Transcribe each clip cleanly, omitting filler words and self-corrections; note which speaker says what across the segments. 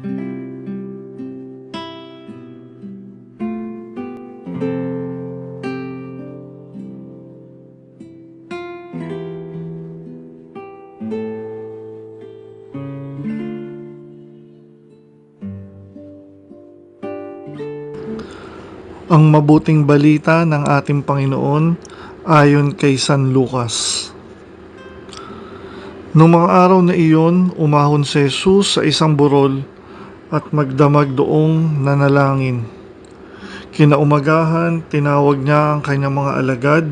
Speaker 1: Ang mabuting balita ng ating Panginoon ayon kay San Lucas. Noong mga araw na iyon, umahon si Jesus sa isang burol at magdamag doong nanalangin. Kinaumagahan, tinawag niya ang kanyang mga alagad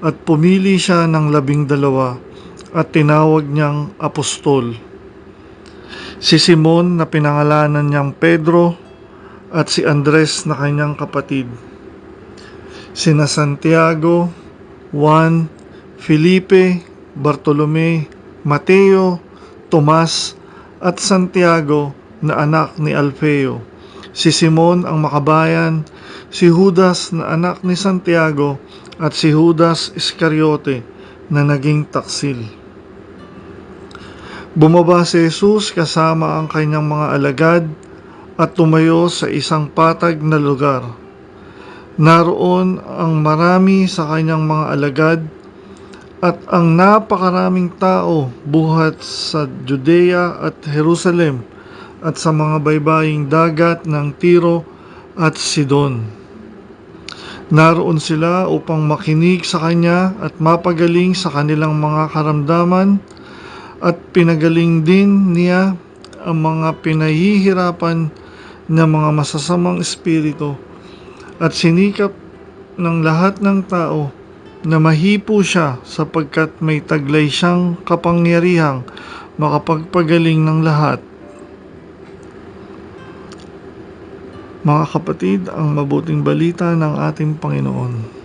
Speaker 1: at pumili siya ng 12 at tinawag niyang apostol. Si Simon na pinangalanan niyang Pedro at si Andres na kanyang kapatid, sina Santiago, Juan, Felipe, Bartolome, Mateo, Tomas at Santiago na anak ni Alfeo, si Simon ang makabayan, si Judas na anak ni Santiago at si Judas Iscariote na naging taksil. Bumaba si Jesus kasama ang kanyang mga alagad at tumayo sa isang patag na lugar. Naroon ang marami sa kanyang mga alagad at ang napakaraming tao buhat sa Judea at Jerusalem at sa mga baybaying dagat ng Tiro at Sidon. Naroon sila upang makinig sa kanya at mapagaling sa kanilang mga karamdaman, at pinagaling din niya ang mga pinahihirapan ng mga masasamang espiritu, at sinikap ng lahat ng tao na mahipo siya sapagkat may taglay siyang kapangyarihang makapagpagaling ng lahat. Mga kapatid, ang mabuting balita ng ating Panginoon.